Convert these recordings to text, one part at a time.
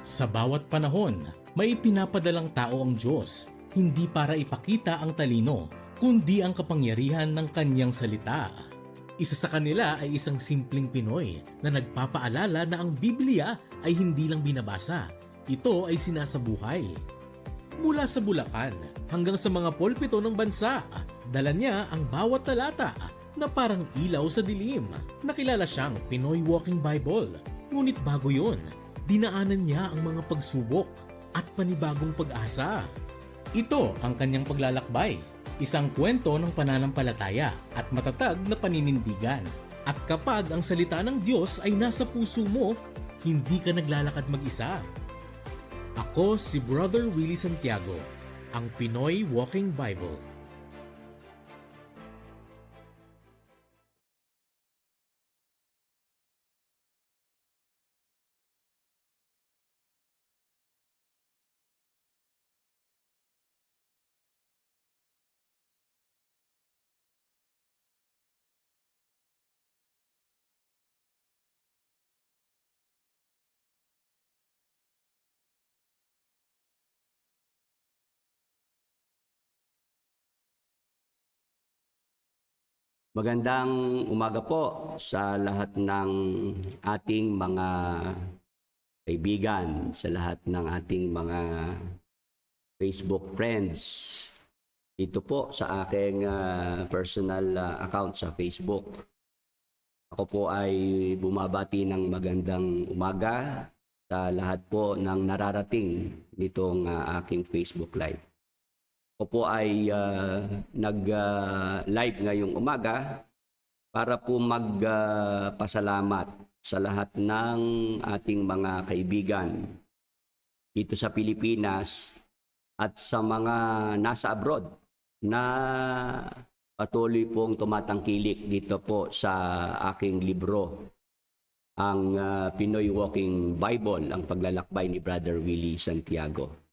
Sa bawat panahon, may pinapadalang tao ang Diyos, hindi para ipakita ang talino, kundi ang kapangyarihan ng kanyang salita. Isa sa kanila ay isang simpleng Pinoy na nagpapaalala na ang Biblia ay hindi lang binabasa, ito ay sinasabuhay. Mula sa Bulacan hanggang sa mga pulpito ng bansa, dala niya ang bawat talata na parang ilaw sa dilim. Nakilala siyang Pinoy Walking Bible, ngunit bago yun, dinaanan niya ang mga pagsubok at panibagong pag-asa. Ito ang kanyang paglalakbay, isang kwento ng pananampalataya at matatag na paninindigan. At kapag ang salita ng Diyos ay nasa puso mo, hindi ka naglalakad mag-isa. Ako si Brother Willie Santiago, ang Pinoy Walking Bible. Magandang umaga po sa lahat ng ating mga kaibigan, sa lahat ng ating mga Facebook friends. Dito po sa aking personal account sa Facebook. Ako po ay bumabati ng magandang umaga sa lahat po ng nararating nitong aking Facebook Live. Ako po ay nag-live ngayong umaga para po magpasalamat sa lahat ng ating mga kaibigan dito sa Pilipinas at sa mga nasa abroad na patuloy pong tumatangkilik dito po sa aking libro, ang Pinoy Walking Bible, ang paglalakbay ni Brother Willie Santiago.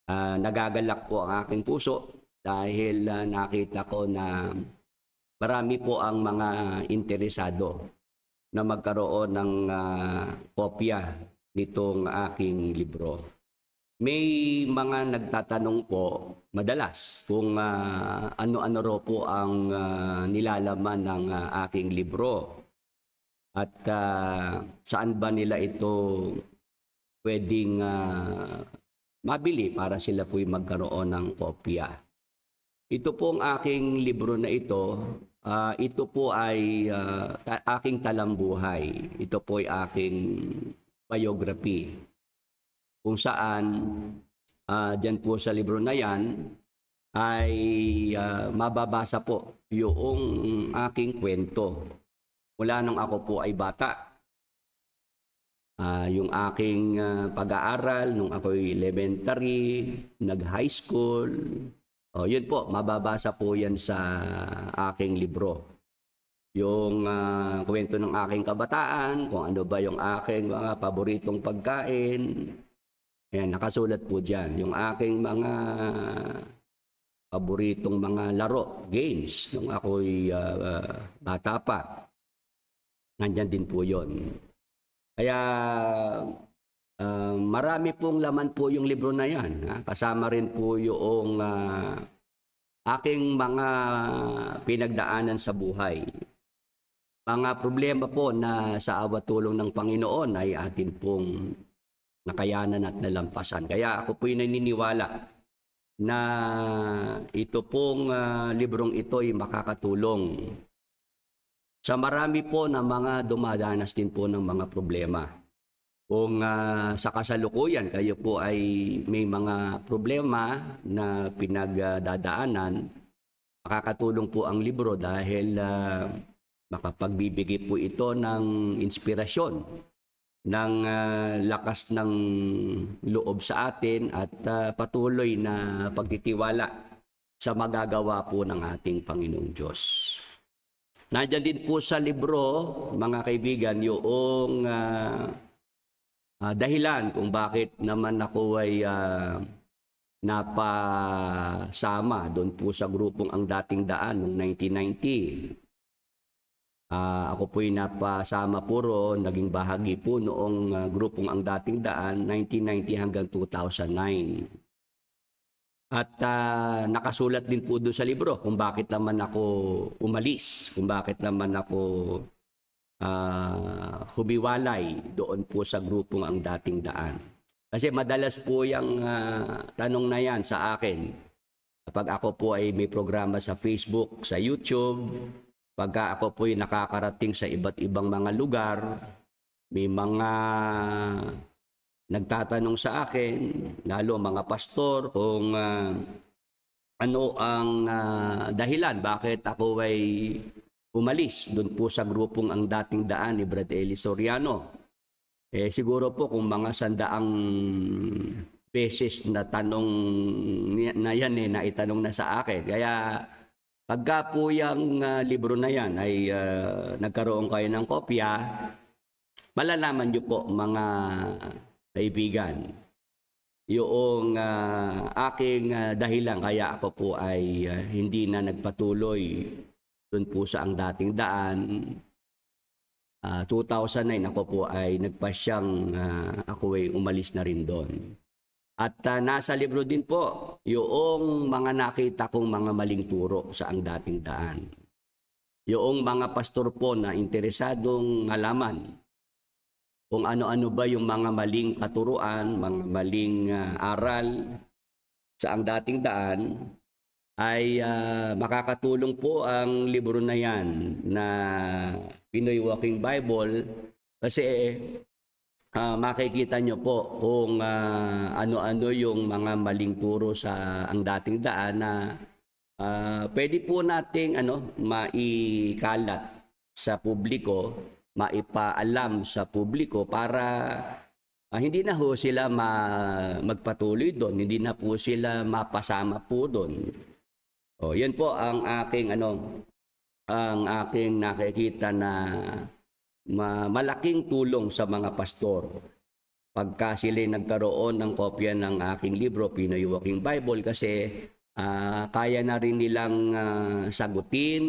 Nagagalak po ang aking puso dahil nakita ko na marami po ang mga interesado na magkaroon ng kopya nitong aking libro. May mga nagtatanong po madalas kung ano-ano raw po ang nilalaman ng aking libro at saan ba nila ito pwedeng mabili para sila po'y magkaroon ng kopya. Ito pong aking libro na ito po ay aking talambuhay. Ito po ay aking biography. Kung saan, dyan po sa libro na yan, ay mababasa po yung aking kwento. Mula nung ako po ay bata. Yung aking pag-aaral nung ako'y elementary, nag-high school. Yun po, mababasa po yan sa aking libro. Yung kwento ng aking kabataan, kung ano ba yung aking mga paboritong pagkain. Ayan, nakasulat po dyan. Yung aking mga paboritong mga laro, games, nung ako'y bata pa. Nandyan din po yun. Kaya marami pong laman po yung libro na yan. Kasama rin po yung aking mga pinagdaanan sa buhay. Mga problema po na sa awat tulong ng Panginoon ay atin pong nakayanan at nalampasan. Kaya ako po'y naniniwala na ito pong librong ito ay makakatulong sa marami po na mga dumadanas din po ng mga problema. Kung sa kasalukuyan kayo po ay may mga problema na pinagdadaanan, makakatulong po ang libro dahil makapagbibigay po ito ng inspirasyon, ng lakas ng loob sa atin at patuloy na pagtitiwala sa magagawa po ng ating Panginoong Diyos. Nandiyan din po sa libro, mga kaibigan, yung dahilan kung bakit naman ako ay napasama doon po sa grupong Ang Dating Daan noong 1990. Ako po'y napasama po roon, naging bahagi po noong grupong Ang Dating Daan, 1990 hanggang 2009. At nakasulat din po doon sa libro kung bakit naman ako umalis, kung bakit naman ako humiwalay doon po sa grupong Ang Dating Daan. Kasi madalas po yung tanong na yan sa akin. Kapag ako po ay may programa sa Facebook, sa YouTube, pagka ako po ay nakakarating sa iba't ibang mga lugar, may mga nagtatanong sa akin, lalo mga pastor, kung ano ang dahilan bakit ako ay umalis doon po sa grupong Ang Dating Daan ni Brad Eli Soriano. Siguro po kung mga sandaang beses na tanong na yan na itanong na sa akin. Kaya pagka po yung libro na yan ay nagkaroon kayo ng kopya, malalaman nyo po mga kaibigan, yung aking dahilan kaya ako po ay hindi na nagpatuloy doon po sa Ang Dating Daan. 2009 ako po ay nagpasyang ako ay umalis na rin doon. At nasa libro din po yung mga nakita kong mga maling turo sa Ang Dating Daan. Yung mga pastor po na interesadong malaman kung ano-ano ba yung mga maling katuruan, mga maling aral sa Ang Dating Daan, ay makakatulong po ang libro na yan na Pinoy Walking Bible kasi makikita nyo po kung ano-ano yung mga maling turo sa Ang Dating Daan na pwede po nating maikalat sa publiko, maipaalam sa publiko para hindi na ho sila magpatuloy doon, hindi na po sila mapasama po doon. Yan po ang aking nakikita na malaking tulong sa mga pastor. Pagka sila nagkaroon ng kopya ng aking libro, Pinoy Walking Bible, kasi kaya na rin nilang sagutin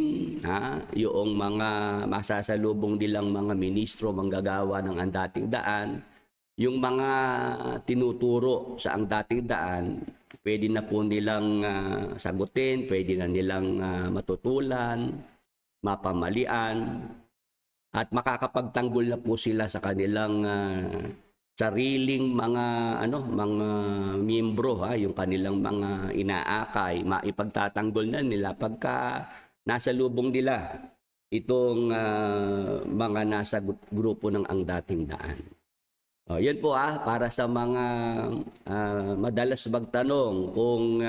yung mga masasalubong nilang mga ministro, manggagawa ng Ang Dating Daan. Yung mga tinuturo sa Ang Dating Daan, pwede na po nilang sagutin, pwede na nilang matutulan, mapamalian, at makakapagtanggol na po sila sa kanilang sariling mga miyembro, yung kanilang mga inaakay, maipagtatanggol na nila pagka nasa lubong nila itong mga nasa grupo ng Ang Dating Daan. Yan po para sa mga madalas magtanong kung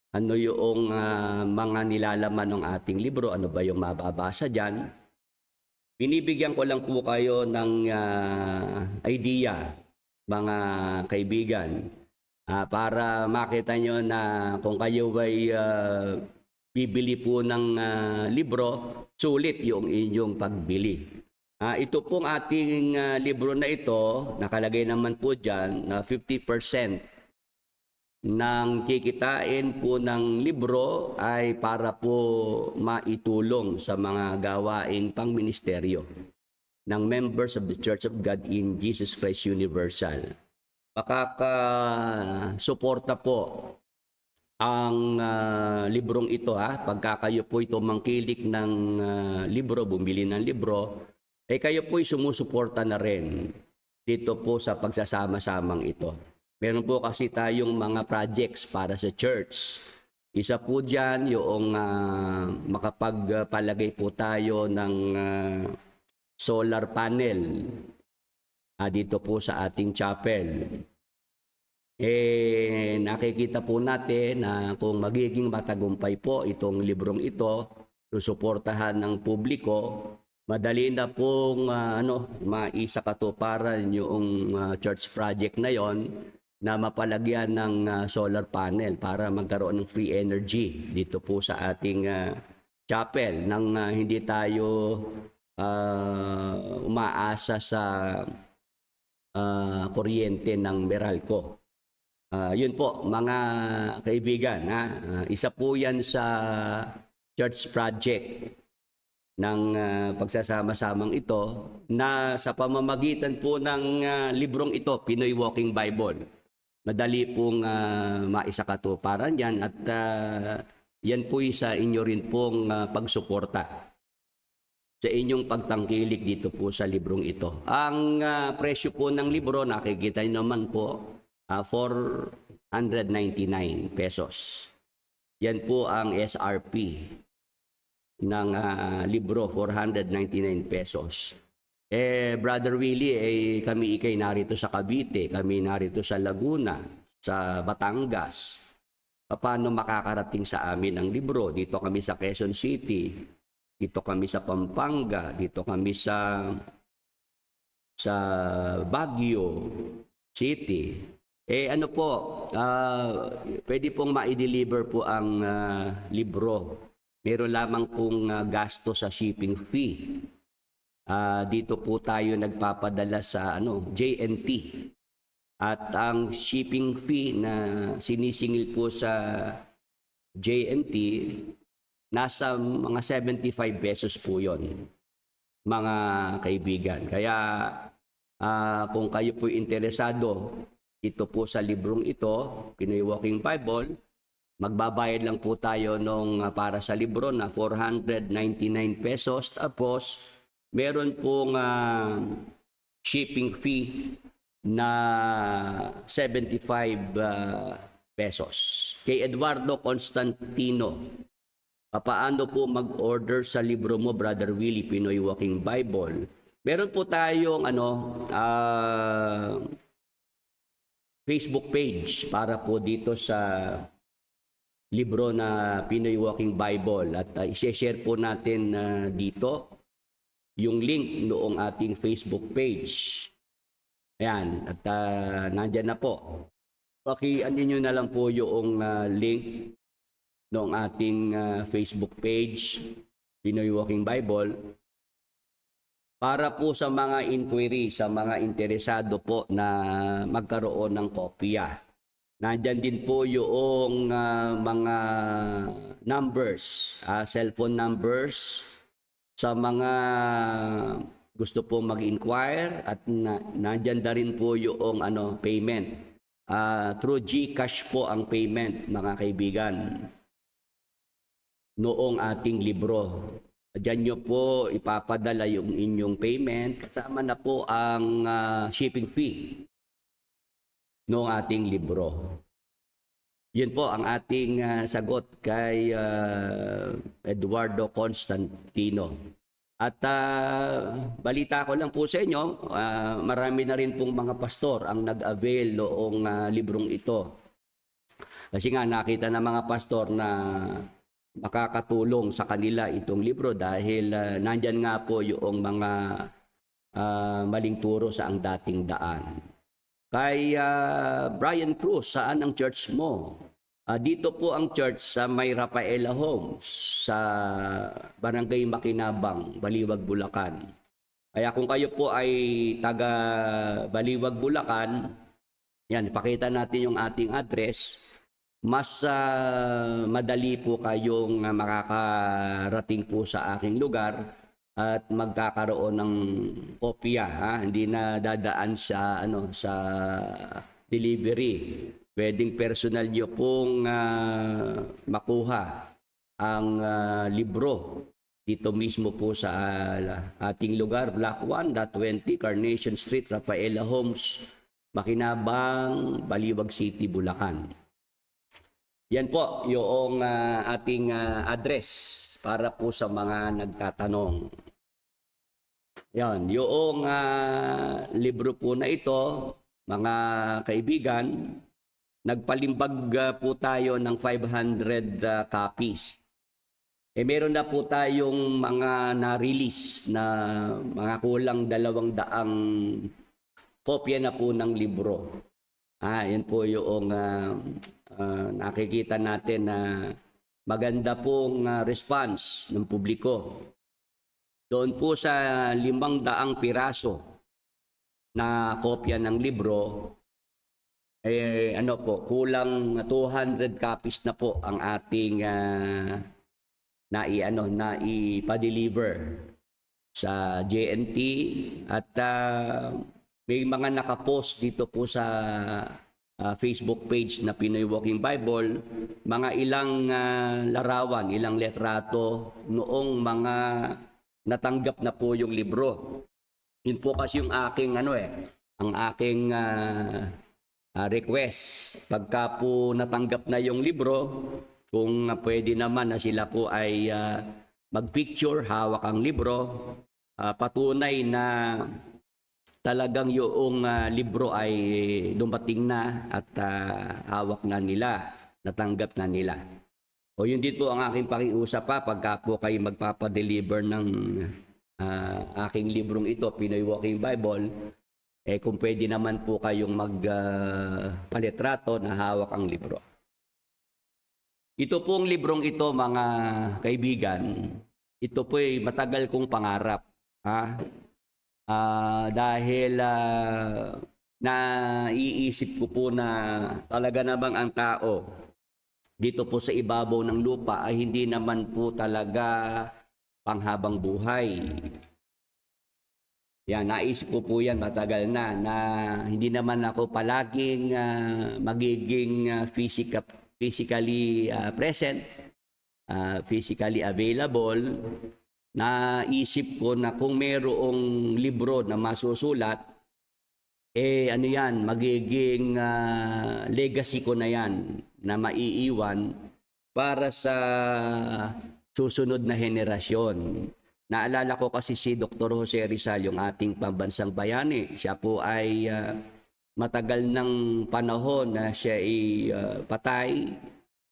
ano yung mga nilalaman ng ating libro, ano ba yung mababasa dyan. Binibigyan ko lang po kayo ng idea, mga kaibigan, para makita nyo na kung kayo ay bibili po ng libro, sulit yung inyong pagbili. Ito pong ating libro na ito, nakalagay naman po dyan na 50% ng kikitain po ng libro ay para po maitulong sa mga gawaing pangministeryo ng members of the Church of God in Jesus Christ Universal. Makakasuporta po ang librong ito pagka kayo po ito mangkilik ng libro, bumili ng libro, kayo po'y sumusuporta na rin dito po sa pagsasama-samang ito. Meron po kasi tayong mga projects para sa church. Isa po dyan yung makapagpalagay po tayo ng solar panel dito po sa ating chapel. Nakikita po natin na kung magiging matagumpay po itong librong ito, susuportahan ng publiko, madali na pong maisakatuparan yung church project na yon na mapalagyan ng solar panel para magkaroon ng free energy dito po sa ating chapel nang hindi tayo umaasa sa kuryente ng Meralco. Yun po mga kaibigan, isa po yan sa church project ng pagsasama-samang ito na sa pamamagitan po ng librong ito, Pinoy Walking Bible. Madali pong maisakatuparan yan at yan po sa inyo rin pong pagsuporta sa inyong pagtangkilik dito po sa librong ito. Ang presyo po ng libro, nakikita nyo naman po, 499 pesos. Yan po ang SRP ng libro, 499 pesos. Brother Willie, kami ikay narito sa Cavite, kami narito sa Laguna, sa Batangas. Paano makakarating sa amin ang libro? Dito kami sa Quezon City, dito kami sa Pampanga, dito kami sa Baguio City. Ano po, pwede pong ma-deliver po ang libro. Meron lamang pong gasto sa shipping fee. Dito po tayo nagpapadala sa JNT. At ang shipping fee na sinisingil po sa JNT, nasa mga 75 pesos po yon, mga kaibigan. Kaya kung kayo po interesado ito po sa librong ito, Pinoy Walking Bible, magbabayad lang po tayo para sa libro na 499 pesos. Tapos meron pong shipping fee na 75 pesos. Kay Eduardo Constantino, paano po mag-order sa libro mo, Brother Willie, Pinoy Walking Bible? Meron po tayong Facebook page para po dito sa libro na Pinoy Walking Bible. At i-share po natin dito yung link noong ating Facebook page. Ayan, at nandyan na po. Paki-ano nyo na lang po yung link noong ating Facebook page, Pinoy Walking Bible, para po sa mga inquiry, sa mga interesado po na magkaroon ng kopya. Nandyan din po yung mga numbers, cellphone numbers, sa mga gusto po mag-inquire, at nandyan na rin po yung payment. Through GCash po ang payment, mga kaibigan, noong ating libro. Diyan nyo po ipapadala yung inyong payment, kasama na po ang shipping fee noong ating libro. Yun po ang ating sagot kay Eduardo Constantino. At balita ko lang po sa inyo, marami na rin pong mga pastor ang nag-avail noong librong ito. Kasi nga nakita ng mga pastor na makakatulong sa kanila itong libro dahil nandyan nga po yung mga maling turo sa ang dating daan. Kay Brian Cruz, saan ang church mo? Dito po ang church sa May Rafaela Homes sa Barangay Makinabang, Baliwag, Bulacan. Kaya kung kayo po ay taga Baliwag, Bulacan, yan, pakita natin yung ating address. Mas madali po kayong makakarating po sa aking lugar at magkakaroon ng kopya. Hindi na dadaan sa sa delivery. Pwedeng personal nyo pong makuha ang libro dito mismo po sa ating lugar, Block 1.20 Carnation Street, Rafaela Homes, Makinabang, Baliwag City, Bulacan. Yan po yung ating address para po sa mga nagtatanong. Yan, yung libro po na ito, mga kaibigan, nagpalimbag po tayo ng 500 copies. Meron na po tayong mga na-release na mga kulang 200 kopya na po ng libro. Yan po yung nakikita natin na maganda pong response ng publiko. Doon po sa 500 piraso na kopya ng libro, kulang 200 copies na po ang ating na ipa-deliver sa JNT at may mga nakapost dito po sa Facebook page na Pinoy Walking Bible, mga ilang larawan, ilang letrato noong mga natanggap na po yung libro. Yun po kasi yung aking ang aking request. Pagka po natanggap na yung libro, kung pwede naman na sila po ay mag-picture, hawak ang libro, patunay na talagang yung libro ay dumating na at hawak na nila, natanggap na nila. O yun din po ang aking pakiusap pagka po kayo magpapadeliver ng aking librong ito, Pinoy Walking Bible, kung pwede naman po kayong magpalitrato na hawak ang libro. Ito pong librong ito, mga kaibigan, ito po ay matagal kong pangarap. Dahil naiisip ko po na talaga namang ang tao dito po sa ibabaw ng lupa ay hindi naman po talaga panghabang buhay. Yan, naisip ko po yan matagal na hindi naman ako palaging magiging physically present, physically available. Naisip ko na kung mayroong libro na masusulat, magiging legacy ko na yan na maiiwan para sa susunod na henerasyon. Naalala ko kasi si Dr. Jose Rizal, yung ating pambansang bayani. Siya po ay matagal ng panahon na siya ay patay,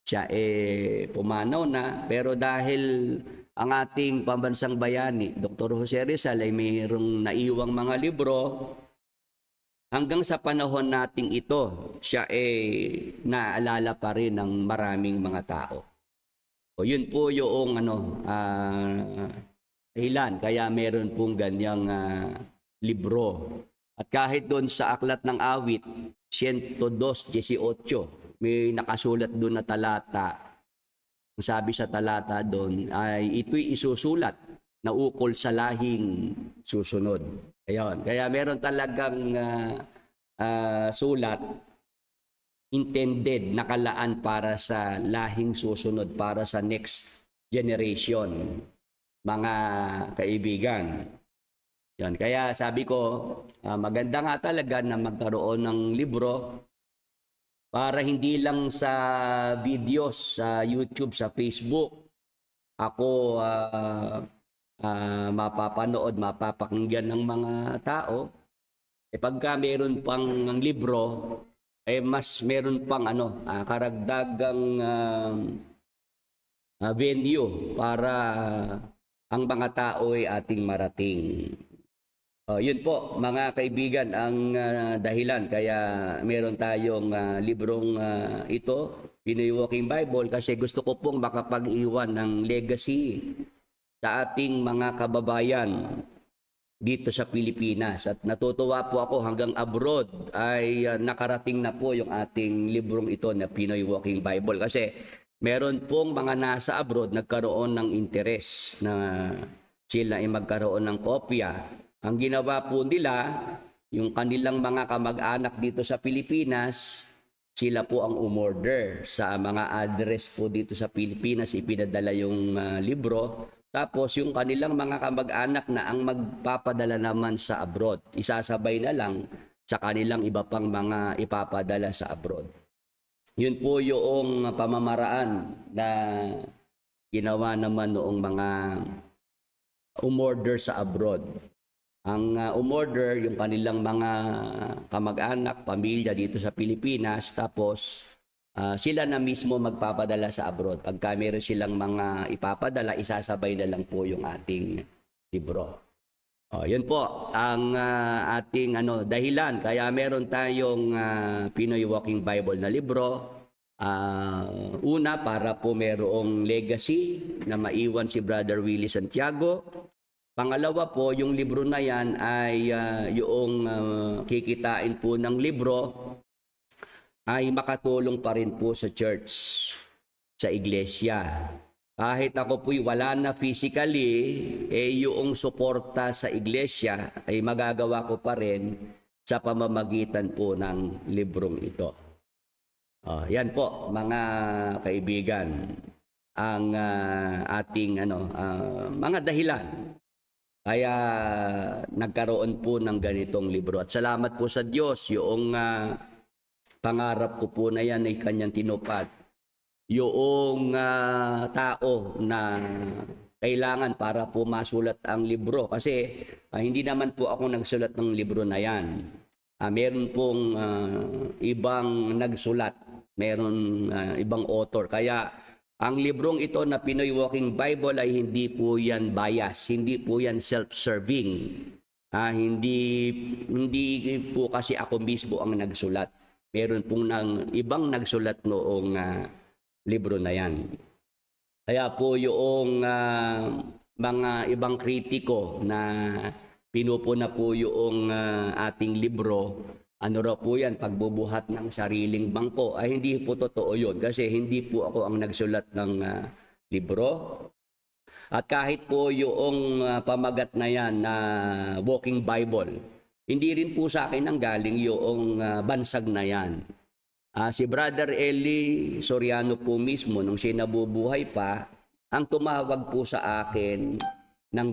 siya ay pumanaw na, pero dahil ang ating pambansang bayani, Dr. Jose Rizal, ay mayroong naiwang mga libro, hanggang sa panahon nating ito, siya ay naalala pa rin ng maraming mga tao. O yun po yung dahilan, kaya meron pong ganyang libro. At kahit doon sa Aklat ng Awit, 102:18, may nakasulat doon na talata. Sabi sa talata doon ay ito'y isusulat na ukol sa lahing susunod. Ayun. Kaya meron talagang sulat intended, nakalaan para sa lahing susunod, para sa next generation, mga kaibigan. Yan. Kaya sabi ko, maganda nga talaga na magkaroon ng libro para hindi lang sa videos sa YouTube, sa Facebook, ako mapapanood, mapapakinggan ng mga tao. Pagka meron pang libro, mas meron pang karagdagang venue para ang mga tao ay ating marating. Yun po, mga kaibigan, ang dahilan kaya meron tayong librong ito, Pinoy Walking Bible, kasi gusto ko pong makapag-iwan ng legacy sa ating mga kababayan dito sa Pilipinas. At natutuwa po ako hanggang abroad ay nakarating na po yung ating librong ito na Pinoy Walking Bible. Kasi meron pong mga nasa abroad nagkaroon ng interes na sila ay magkaroon ng kopya. Ang ginawa po nila, yung kanilang mga kamag-anak dito sa Pilipinas, sila po ang umorder sa mga address po dito sa Pilipinas, ipinadala yung libro. Tapos yung kanilang mga kamag-anak na ang magpapadala naman sa abroad, isasabay na lang sa kanilang iba pang mga ipapadala sa abroad. Yun po yung pamamaraan na ginawa naman noong mga umorder sa abroad. Ang umorder, yung kanilang mga kamag-anak, pamilya dito sa Pilipinas, tapos sila na mismo magpapadala sa abroad. Pagka meron silang mga ipapadala, isasabay na lang po yung ating libro. Yun po ang ating dahilan. Kaya meron tayong Pinoy Walking Bible na libro. Una, para po merong legacy na maiwan si Brother Willie Santiago. Pangalawa po, yung libro na yan ay yung kikitain po ng libro ay makatulong pa rin po sa church, sa iglesia. Kahit ako po'y wala na physically, yung suporta sa iglesia ay magagawa ko pa rin sa pamamagitan po ng librong ito. Yan po, mga kaibigan, ang ating mga dahilan kaya nagkaroon po ng ganitong libro. At salamat po sa Diyos, yung pangarap ko po na yan ay kanyang tinupad. Yung tao na kailangan para po masulat ang libro. Kasi hindi naman po ako nagsulat ng libro na yan. Meron pong ibang nagsulat. Meron ibang author. Kaya ang librong ito na Pinoy Walking Bible ay hindi po yan bias. Hindi po yan self-serving. Hindi po kasi ako mismo ang nagsulat. Meron pong ibang nagsulat noong libro na yan. Kaya po yung mga ibang kritiko na pinupuna po yung ating libro, ano raw po yan, pagbubuhat ng sariling bangko, ay hindi po totoo yun kasi hindi po ako ang nagsulat ng libro. At kahit po yung pamagat na yan na Walking Bible, hindi rin po sa akin ang galing yung bansag na yan. Si Brother Eli Soriano po mismo, nung siya nabubuhay pa, ang tumawag po sa akin ng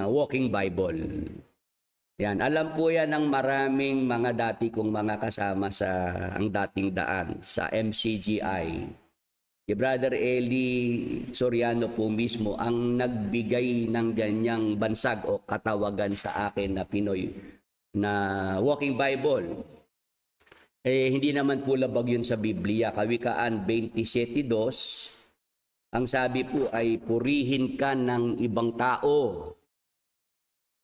Walking Bible. Yan, alam po yan ng maraming mga dati kong mga kasama sa ang dating daan sa MCGI. Si Brother Eli Soriano po mismo ang nagbigay ng ganyang bansag o katawagan sa akin na Pinoy na Walking Bible. Hindi naman po labag yun sa Biblia. Kawikaan 27:2, ang sabi po ay purihin ka ng ibang tao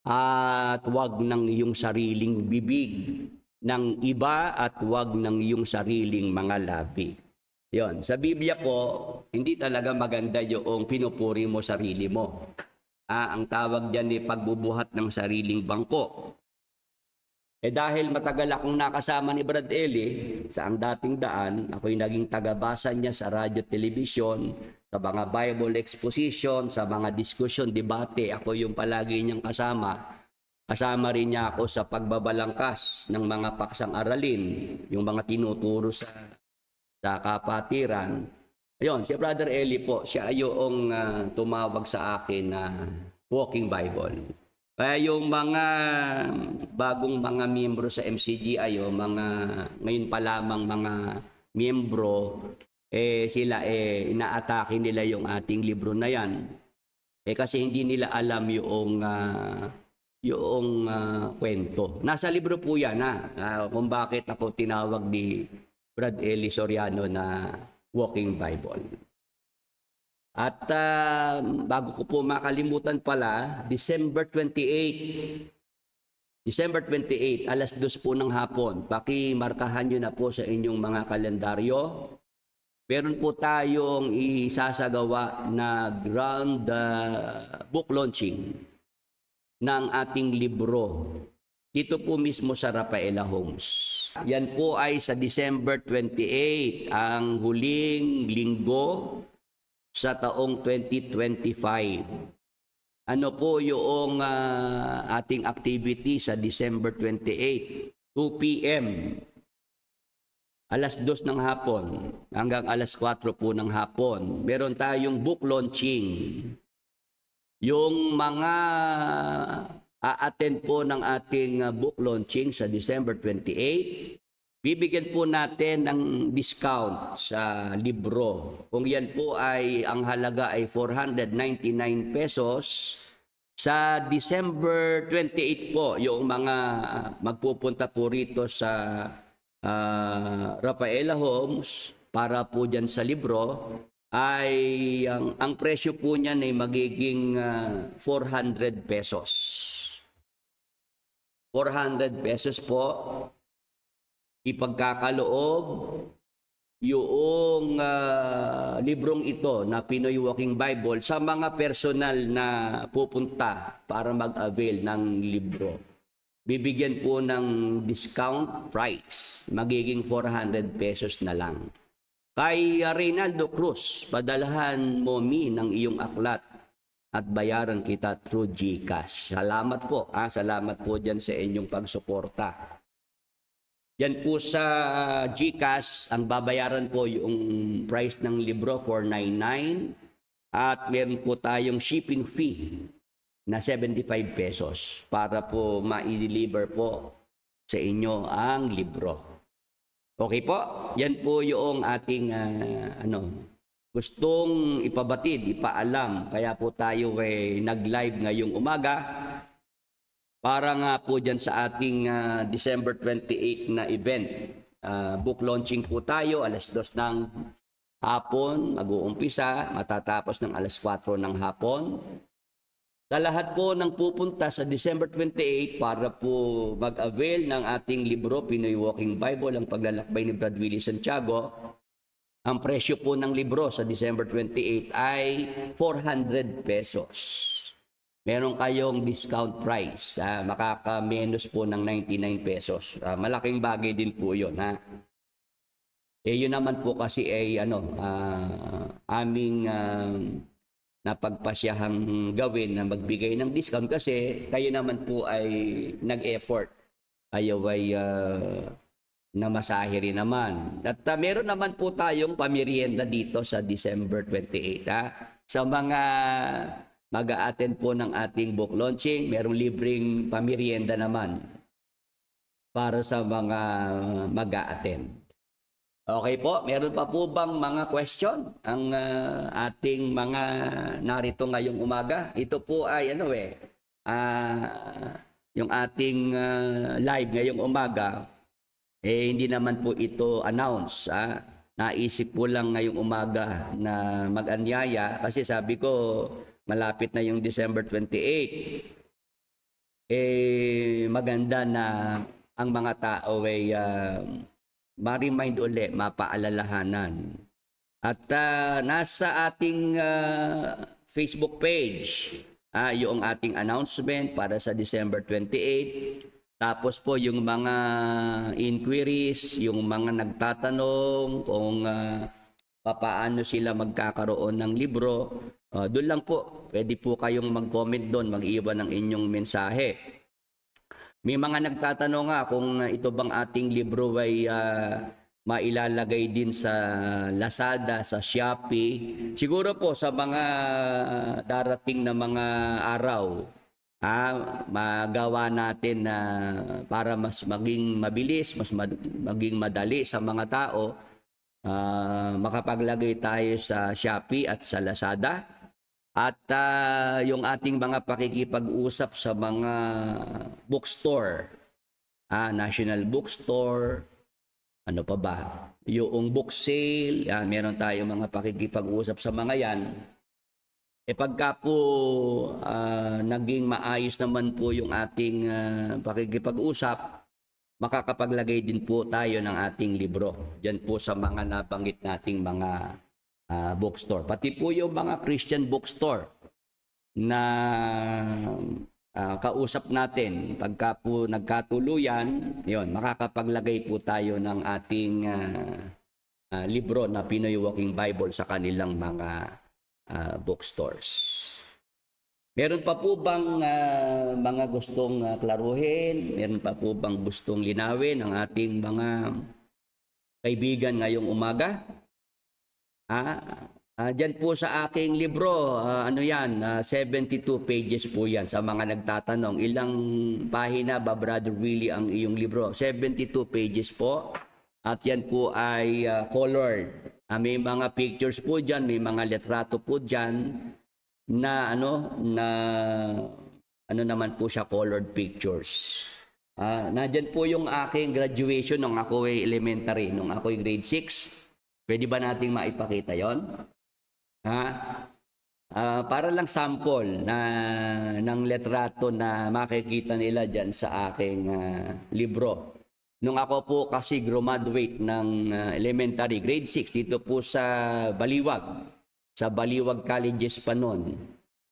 at wag ng iyong sariling bibig ng iba at wag ng iyong sariling mga labi. Yon, sa Biblia po, hindi talaga maganda yung pinupuri mo sarili mo. Ang tawag diyan ay pagbubuhat ng sariling bangko. Dahil matagal akong nakasama ni Brad Eli sa ang dating daan, ako'y naging tagabasa niya sa radyo, telebisyon, sa mga Bible exposition, sa mga diskusyon, debate, ako yung palagi niyang kasama. Kasama rin niya ako sa pagbabalangkas ng mga paksang aralin, yung mga tinuturo sa kapatiran. Ayun, si Brother Eli po, siya yung tumawag sa akin na Walking Bible. Kaya yung mga bagong mga miyembro sa MCGI, mga ngayon pa lamang mga miyembro, sila inaatake nila yung ating libro na yan. Kasi hindi nila alam yung kwento. Nasa libro po yan kung bakit ako tinawag ni Brad Eli Soriano na Walking Bible. At bago ko po makalimutan pala, December 28, alas 2 po ng hapon, pakimarkahan nyo na po sa inyong mga kalendaryo. Meron po tayong isasagawa na grand book launching ng ating libro. Dito po mismo sa Rafaela Homes. Yan po ay sa December 28, ang huling linggo sa taong 2025. Ano po yung ating activity sa December 28? 2 p.m. Alas 2 ng hapon hanggang alas 4 po ng hapon. Meron tayong book launching. Yung mga a-attend po ng ating book launching sa December 28, bibigyan po natin ng discount sa libro. Kung yan po ay ang halaga ay 499 pesos, sa December 28 po, yung mga magpupunta po rito sa Rafaela Homes para po dyan sa libro, ay ang presyo po niyan ay magiging 400 pesos. 400 pesos po. Ipagkakaloob yung librong ito na Pinoy Walking Bible sa mga personal na pupunta para mag-avail ng libro. Bibigyan po ng discount price, magiging 400 pesos na lang. Kay Reynaldo Cruz, padalahan mo ng iyong aklat at bayaran kita through GCash. Salamat po. Salamat po dyan sa inyong pagsuporta. Yan po sa GCash, ang babayaran po yung price ng libro, $4.99. At meron po tayong shipping fee na 75 pesos para po ma-deliver po sa inyo ang libro. Okay po? Yan po yung ating gustong ipabatid, ipaalam. Kaya po tayo nag-live ngayong umaga para nga po dyan sa ating December 28 na event. Book launching po tayo, alas 2 ng hapon, mag-uumpisa, matatapos ng alas 4 ng hapon. Sa lahat po ng pupunta sa December 28 para po mag-avail ng ating libro, Pinoy Walking Bible, ang paglalakbay ni Brad Willie Santiago, ang presyo po ng libro sa December 28 ay 400 pesos. Meron kayong discount price, makaka-menos po ng 99 pesos. Malaking bagay din po yun. Yun naman po kasi ay aming napagpasyahang gawin na magbigay ng discount kasi kayo naman po ay nag-effort. Kayo ay namasahe rin naman. At meron naman po tayong pamirienda dito sa December 28. Sa mga mag-a-attend po ng ating book launching, merong libreng pamirienda naman para sa mga mag-a-attend. Okay po, meron pa po bang mga question ang ating mga narito ngayong umaga? Ito po ay yung ating live ngayong umaga, hindi naman po ito announce. Naisip po lang ngayong umaga na mag-anyaya kasi sabi ko malapit na yung December 28. Maganda na ang mga tao ay ma-remind ulit, mapaalalahanan. At nasa ating Facebook page, yung ating announcement para sa December 28. Tapos po yung mga inquiries, yung mga nagtatanong kung paano sila magkakaroon ng libro, doon lang po, pwede po kayong mag-comment doon, mag-iwan ng inyong mensahe. May mga nagtatanong nga kung ito bang ating libro ay mailalagay din sa Lazada, sa Shopee. Siguro po sa mga darating na mga araw, magawa natin na para mas maging mabilis, mas maging madali sa mga tao, makapaglagay tayo sa Shopee at sa Lazada. At yung ating mga pakikipag-usap sa mga bookstore, National Bookstore, ano pa ba? Yung book sale, meron tayong mga pakikipag-usap sa mga yan. Pagka po naging maayos naman po yung ating pakikipag-usap, makakapaglagay din po tayo ng ating libro. Diyan po sa mga nabanggit nating mga bookstore. Pati po yung mga Christian bookstore na kausap natin, pagka po nagkatuluyan, yun, makakapaglagay po tayo ng ating libro na Pinoy Walking Bible sa kanilang mga bookstores. Meron pa po bang mga gustong klaruhin? Meron pa po bang gustong linawin ang ating mga kaibigan ngayong umaga? Diyan po sa aking libro, 72 pages po yan. Sa mga nagtatanong, ilang pahina ba, Brother Willie, ang iyong libro? 72 pages po. At yan po ay colored. May mga pictures po dyan, may mga litrato po dyan na naman po siya, colored pictures. Nandyan po yung aking graduation nung ako ay elementary, nung ako ay grade 6. Pwede ba nating maipakita yon? Para lang sample ng litrato na makikita nila dyan sa aking libro. Nung ako po kasi graduate ng elementary, grade 6, dito po sa Baliwag. Sa Baliwag Colleges pa noon.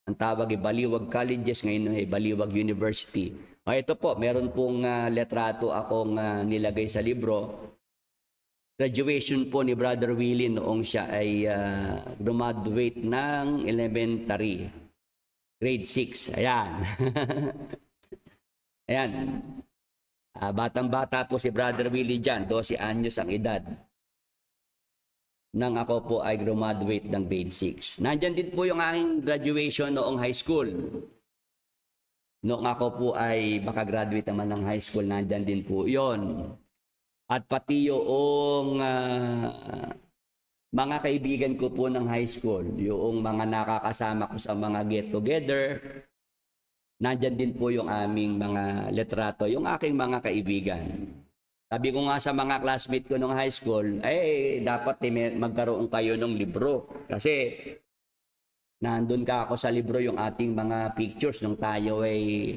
Ang tawag ay Baliwag Colleges, ngayon ay Baliwag University. Ito po, meron pong litrato akong nilagay sa libro. graduation po ni Brother Willie noong siya ay graduate ng elementary, grade 6. Ayan. Ayan. Batang-bata po si Brother Willie dyan, 12 anyos ang edad. Nang ako po ay graduate ng grade 6. Nandyan din po yung aking graduation noong high school. Noong ako po ay makagraduate naman ng high school, nandyan din po yon. At pati yung mga kaibigan ko po ng high school, yung mga nakakasama ko sa mga get-together, nandyan din po yung aming mga litrato, yung aking mga kaibigan. Sabi ko nga sa mga classmate ko nung high school, dapat magkaroon kayo ng libro. Kasi nandun ka ako sa libro yung ating mga pictures nung tayo ay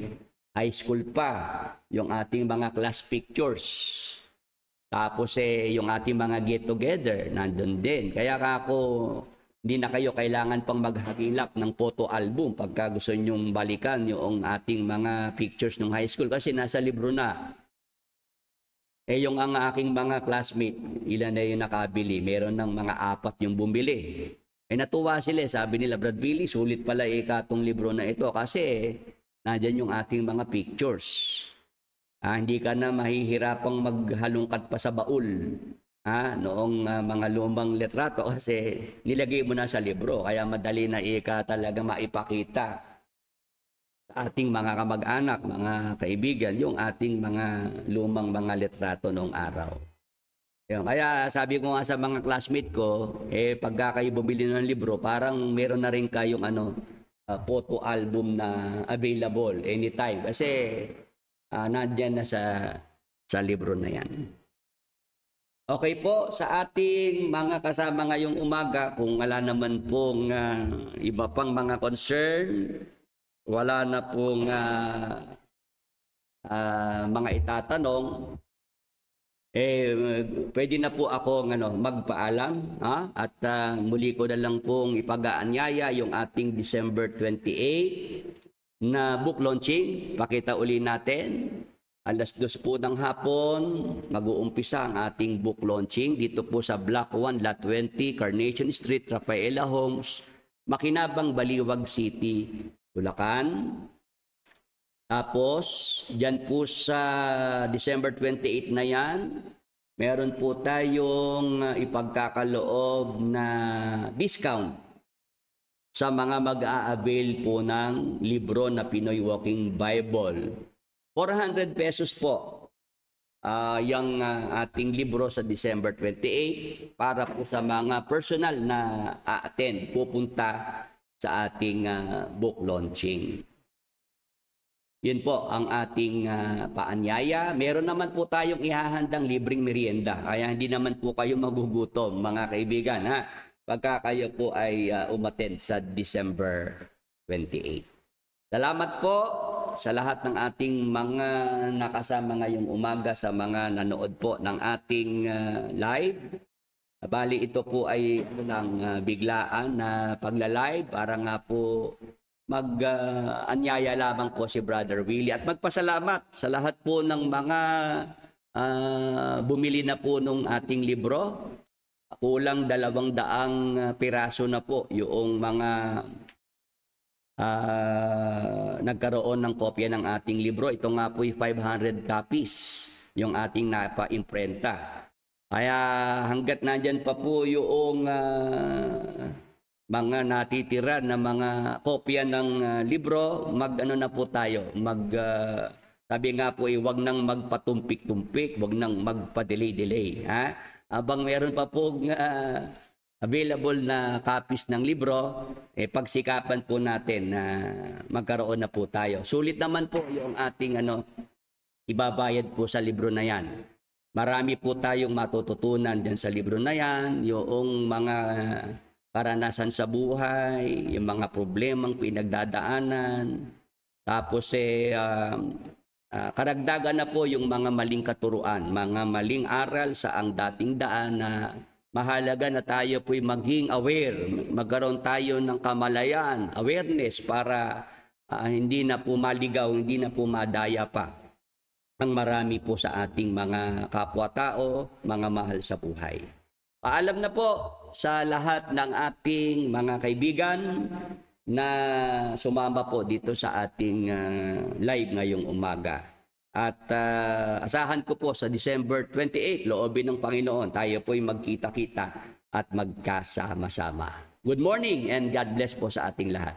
high school pa, yung ating mga class pictures. Tapos yung ating mga get-together, nandun din. Kaya ako, hindi na kayo kailangan pang maghagilap ng photo album pagka gusto nyong balikan yung ating mga pictures ng high school kasi nasa libro na. Yung ang aking mga classmate, ilan na yung nakabili, meron ng mga 4 yung bumili. Natuwa sila, sabi nila, Brad Willie, sulit pala ikatong libro na ito kasi nandyan yung ating mga pictures. Hindi ka na mahihirapang maghalungkat pa sa baul noong mga lumang litrato kasi nilagay mo na sa libro. Kaya madali na talaga maipakita sa ating mga kamag-anak, mga kaibigan, yung ating mga lumang mga litrato noong araw. Kaya sabi ko nga sa mga classmate ko, pagka kayo bumili ng libro, parang meron na rin kayong photo album na available anytime. Kasi nandiyan na sa libro na yan. Okay po, sa ating mga kasama ngayong umaga, kung wala naman pong iba pang mga concern, wala na pong mga itatanong, pwede na po ako magpaalam at muli ko na lang pong ipag-aanyaya yung ating December 28 na book launching. Pakita uli natin, alas 2 po ng hapon, mag-uumpisa ang ating book launching dito po sa Block 1, Lot 20, Carnation Street, Rafaela Homes, Makinabang, Baliwag City, Bulacan. Tapos, dyan po sa December 28 na yan, meron po tayong ipagkakaloob na discount sa mga mag-a-avail po ng libro na Pinoy Walking Bible. 400 pesos po yung ating libro sa December 28 para po sa mga personal na a-attend, pupunta sa ating book launching. Yun po ang ating paanyaya. Meron naman po tayong ihahandang libreng merienda. Kaya hindi naman po kayo magugutom, mga kaibigan, pagka kayo po ay umattend sa December 28. Salamat po sa lahat ng ating mga nakasama ngayong umaga, sa mga nanood po ng ating live. Bali, ito po ay biglaan na pagla-live para nga po mag-anyaya lamang po si Brother Willie at magpasalamat sa lahat po ng mga bumili na po nung ating libro. Kulang 200 piraso na po yung mga nagkaroon ng kopya ng ating libro. Ito nga po 500 copies yung ating napa-imprenta. Kaya hanggat nandyan pa po yung mga natitira na mga kopya ng libro, na po tayo. Sabi nga po, wag nang magpatumpik-tumpik, wag nang magpa-delay-delay. Abang meron pa po available na copies ng libro, pagsikapan po natin na magkaroon na po tayo. Sulit naman po yung ating ibabayad po sa libro na yan. Marami po tayong matututunan dyan sa libro na yan, yung mga karanasan sa buhay, yung mga problemang pinagdadaanan, tapos karagdagan na po yung mga maling katuruan, mga maling aral sa ang dating daan na mahalaga na tayo po'y maging aware, magkaroon tayo ng kamalayan, awareness para hindi na po maligaw, hindi na po madaya pa. ang marami po sa ating mga kapwa-tao, mga mahal sa buhay. Paalam na po sa lahat ng ating mga kaibigan na sumama po dito sa ating live ngayong umaga. At asahan ko po sa December 28, loobin ng Panginoon, tayo po'y magkita-kita at magkasama-sama. Good morning and God bless po sa ating lahat.